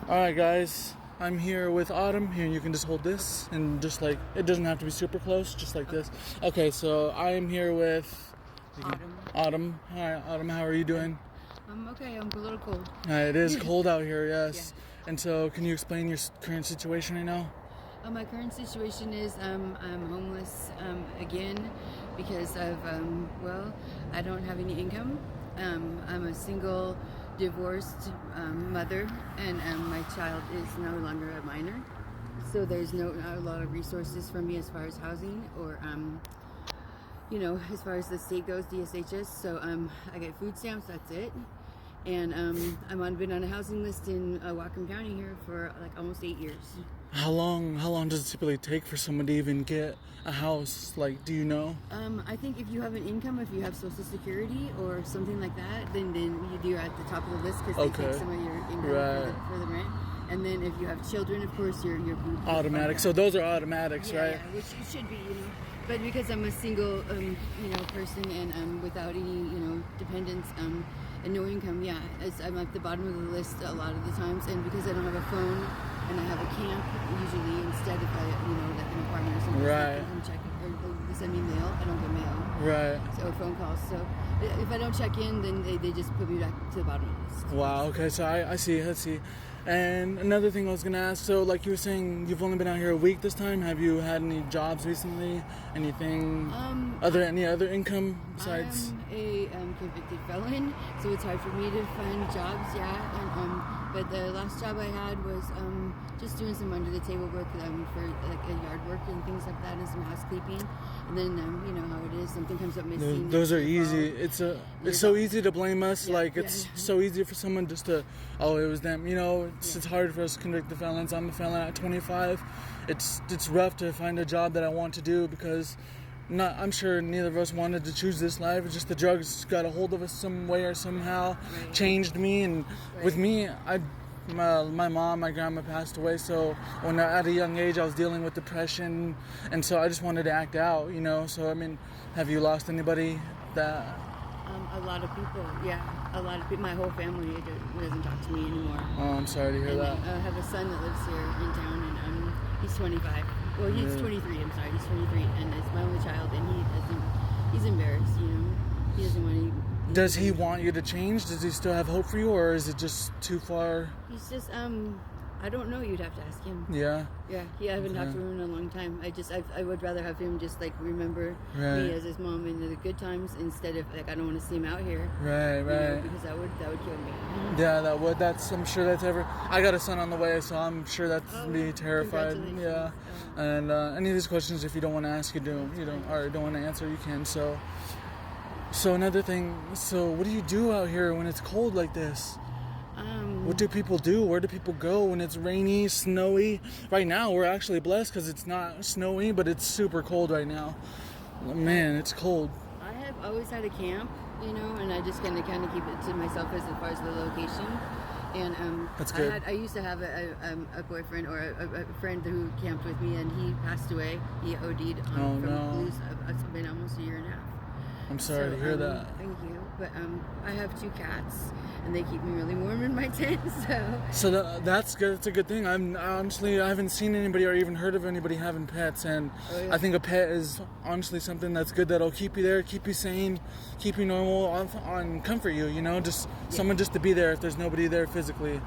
Alright guys, I'm here with Autumn. Here, you can just hold this and just like, it doesn't have to be super close, just like this. Okay, so I am here with Autumn. Hi Autumn, how are you doing? I'm okay, I'm a little cold. It is cold out here, yes. Yeah. And so can you explain your current situation right now? My current situation is I'm homeless again because of, I don't have any income. I'm a single, divorced mother, and my child is no longer a minor. So there's not a lot of resources for me as far as housing or, as far as the state goes, DSHS. So I get food stamps, that's it. And I've been on a housing list in Whatcom County here for like almost 8 years. How long does it typically take for someone to even get a house? Like, do you know? I think if you have an income, if you have Social Security or something like that, then you're at the top of the list because they take some of your income for the rent. And then if you have children, of course, you're automatic. So those are automatics, right? Yeah, which it should be, But because I'm a single, person and without any, dependents, and no income, I'm at the bottom of the list a lot of the times. And because I don't have a phone and I have a camp, usually instead of like an apartment or something, right. They can check or they send me mail. I don't get mail, right? So phone calls. So if I don't check in, then they just put me back to the bottom of the list. Wow. Okay. So I see. Let's see. And another thing I was gonna ask. So like you were saying, you've only been out here a week this time. Have you had any jobs recently? Anything? Any other income besides? I'm a convicted felon, so it's hard for me to find jobs. Yeah. And but the last job I had was just doing some under the table work for like a yard work and things like that, and some housekeeping. And then you know how it is. Something comes up missing. Those are easy. It's so easy to blame us. Yeah, like it's so easy for someone just to, oh, it was them. It's hard for us convicted felons. I'm a felon at 25. It's rough to find a job that I want to do because I'm sure neither of us wanted to choose this life. It's just the drugs got a hold of us some way or somehow, changed me. And with me, my mom, my grandma passed away. So when at a young age, I was dealing with depression, and so I just wanted to act out. So I mean, have you lost anybody that? A lot of people, a lot of people. My whole family doesn't talk to me anymore. Oh, I'm sorry to hear that. I have a son that lives here in town, and he's 25. Well, he's 23. I'm sorry, he's 23, and it's my only child, and he's embarrassed. He doesn't want to. Does he want you to change? Does he still have hope for you, or is it just too far? He's just I don't know. You'd have to ask him. Yeah. Yeah. I haven't talked to him in a long time. I would rather have him just like remember me as his mom in the good times instead of like I don't want to see him out here. Right. Because that would kill me. Yeah, that would. I'm sure that's ever. I got a son on the way, so I'm sure that's me terrified. Yeah. And any of these questions, if you don't want to ask, you don't want to answer, you can. So another thing. So what do you do out here when it's cold like this? What do people do? Where do people go when it's rainy, snowy? Right now, we're actually blessed because it's not snowy, but it's super cold right now. Man, it's cold. I have always had a camp, and I just kind of keep it to myself as far as the location. And that's good. I used to have a boyfriend or a friend who camped with me, and he passed away. He OD'd from blues. It's been almost a year and a half. I'm sorry to hear that. Thank you. But I have 2 cats, and they keep me really warm in my tent. So that's good. That's a good thing. I haven't seen anybody or even heard of anybody having pets, and I think a pet is honestly something that's good that'll keep you there, keep you sane, keep you normal, on comfort you. Just someone just to be there if there's nobody there physically.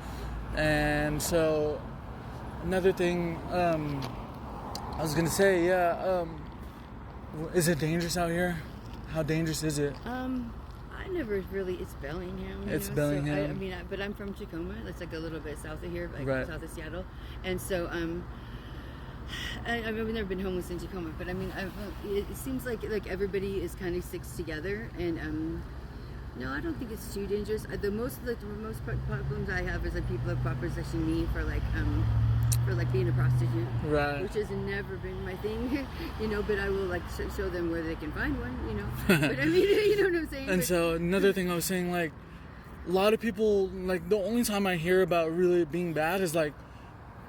And so another thing I was gonna say, is it dangerous out here? How dangerous is it? I never really. It's Bellingham. It's Bellingham. So but I'm from Tacoma. That's like a little bit south of here, south of Seattle. And so, I've never been homeless in Tacoma, but it seems like everybody is kind of sticks together. And no, I don't think it's too dangerous. The most problems I have is like people have propositioned me for being a prostitute, right? Which has never been my thing, But I will show them where they can find one, But you know what I'm saying? And so another thing I was saying, like a lot of people, like the only time I hear about really being bad is like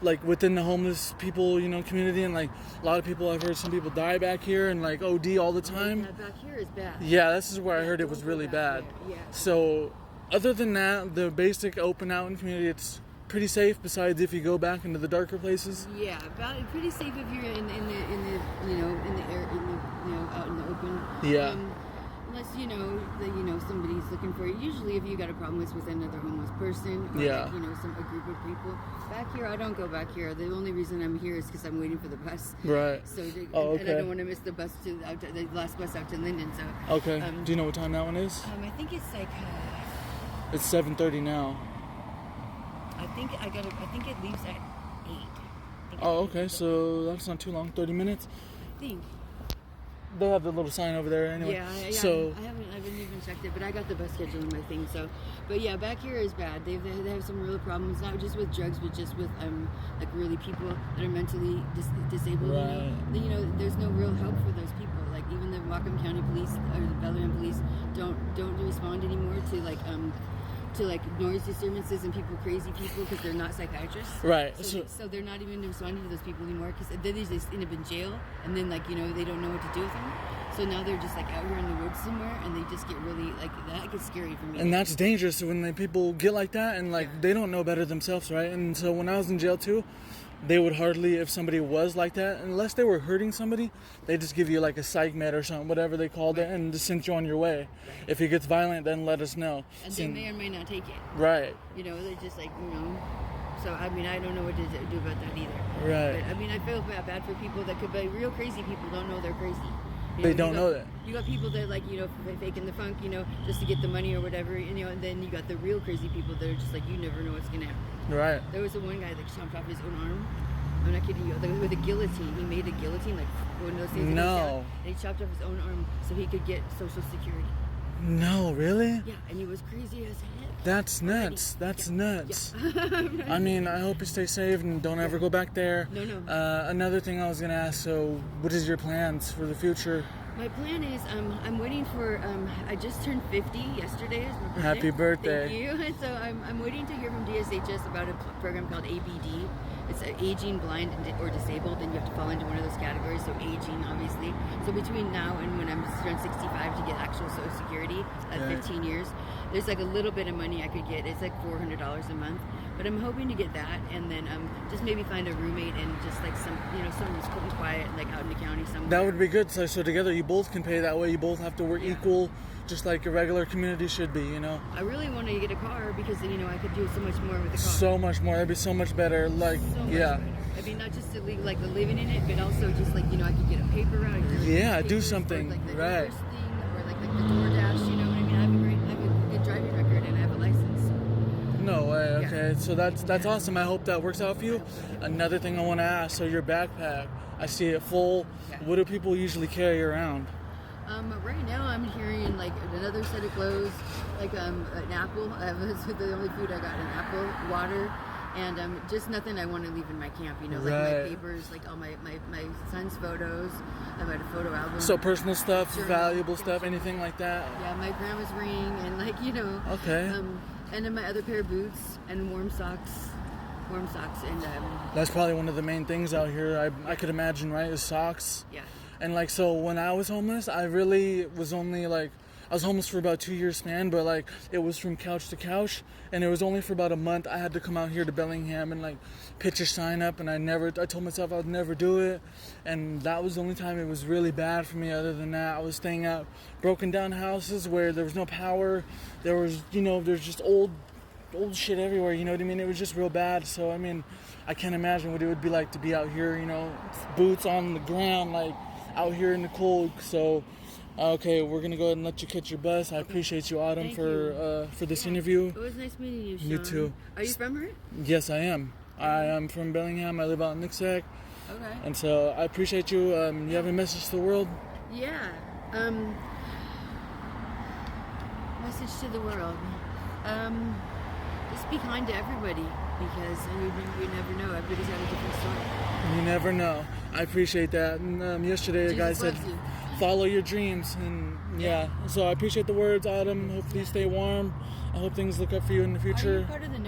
within the homeless people, community, and like a lot of people, I've heard some people die back here and like OD all the time. Yeah, back here is bad. Yeah, this is where I heard it was really bad. Yeah. So other than that, the basic open out in community, pretty safe. Besides, if you go back into the darker places. Yeah, pretty safe if you're in the you know in the air out in the open. Yeah. Unless somebody's looking for you. Usually, if you got a problem with another homeless person or Yeah. like, a group of people. Back here, I don't go back here. The only reason I'm here is because I'm waiting for the bus. Right. So okay. and I don't want to miss the bus the last bus out to Linden. So. Okay. Do you know what time that one is? I think it's like. It's 7:30 now. I think it leaves at 8. Oh, okay. So that's not too long. 30 minutes. I think. They have the little sign over there anyway. Yeah. So I haven't even checked it, but I got the bus schedule in my thing. So, but yeah, back here is bad. They have some real problems, not just with drugs, but just with like really people that are mentally disabled. Right. There's no real help for those people. Like even the Whatcom County Police or the Bellingham Police don't respond anymore to noise disturbances and crazy people because they're not psychiatrists. Right. So they're not even responding to those people anymore because they just end up in jail and then they don't know what to do with them. So now they're just like out here in the woods somewhere and they just get really that gets scary for me. And that's dangerous when people get like that and they don't know better themselves, right? And so when I was in jail too, they would hardly, if somebody was like that, unless they were hurting somebody, they just give you like a psych med or something, whatever they called it, and just send you on your way. Right. If it gets violent, then let us know. And they may or may not take it. Right. They're just So, I don't know what to do about that either. Right. But, I feel bad for people that could be real crazy people don't know they're crazy. They don't know that. You got people that faking the funk, just to get the money or whatever, and then you got the real crazy people that are just like, you never know what's going to happen. Right. There was the one guy that chopped off his own arm. I'm not kidding you. With a guillotine. He made a guillotine, like one of those things. No. And he chopped off his own arm so he could get Social Security. No, really? Yeah, and he was crazy as heck. That's nuts. That's nuts. Yeah. I hope you stay safe and don't ever go back there. No. Another thing I was going to ask, so what is your plans for the future? My plan is I'm waiting for I just turned 50 yesterday. Is my birthday. Happy birthday. Thank you. And so I'm waiting to hear from DSHS about a program called ABD. It's aging, blind, or disabled, and you have to fall into one of those categories. So aging, obviously. So between now and when I'm around 65 to get actual Social Security, 15 years, there's like a little bit of money I could get. It's like $400 a month. But I'm hoping to get that, and then just maybe find a roommate and just like someone's cool and quiet, like out in the county somewhere. That would be good. So together you both can pay that way. You both have to work equal, just like a regular community should be. I really want to get a car because I could do so much more with the car. So much more. That'd be so much better. Like so much better. Not just the living in it, but also just I could get a paper route. Do something. Like the right. Thing, or like the DoorDash. You know what I mean? I have a good driving record and I have a license. No way. Okay, Yeah. so that's awesome. I hope that works out for you. Another thing I want to ask. So your backpack, I see it full. Yeah. What do people usually carry around? Right now I'm carrying another set of clothes, an apple. That's the only food I got: an apple, water, and just nothing I want to leave in my camp. Right. My papers, all my son's photos. I've got a photo album. So personal stuff, Journal, valuable stuff, anything like that. Yeah, my grandma's ring and Okay. And then my other pair of boots and warm socks and That's probably one of the main things out here. I could imagine, right? Is socks. yeah. And so when I was homeless, I really was only I was homeless for about 2 years span, but it was from couch to couch, and it was only for about a month. I had to come out here to Bellingham and pitch a sign up, and I told myself I would never do it, and that was the only time it was really bad for me. Other than that, I was staying at broken down houses where there was no power. There was there's just old shit everywhere. You know what I mean? It was just real bad. So I can't imagine what it would be like to be out here. Boots on the ground, out here in the cold. So. Okay, we're gonna go ahead and let you catch your bus. I appreciate you, Autumn, for this interview. It was nice meeting you, Sean. You too. Are you from here? Yes, I am. I am from Bellingham. I live out in Nixack. Okay. And so I appreciate you. You have a message to the world? Yeah. Message to the world. Just be kind to everybody because you never know. Everybody's got a different story. You never know. I appreciate that. And yesterday, a guy said, follow your dreams. And so I appreciate the words, Autumn. Hopefully you stay warm. I hope things look up for you in the future. Are you part of the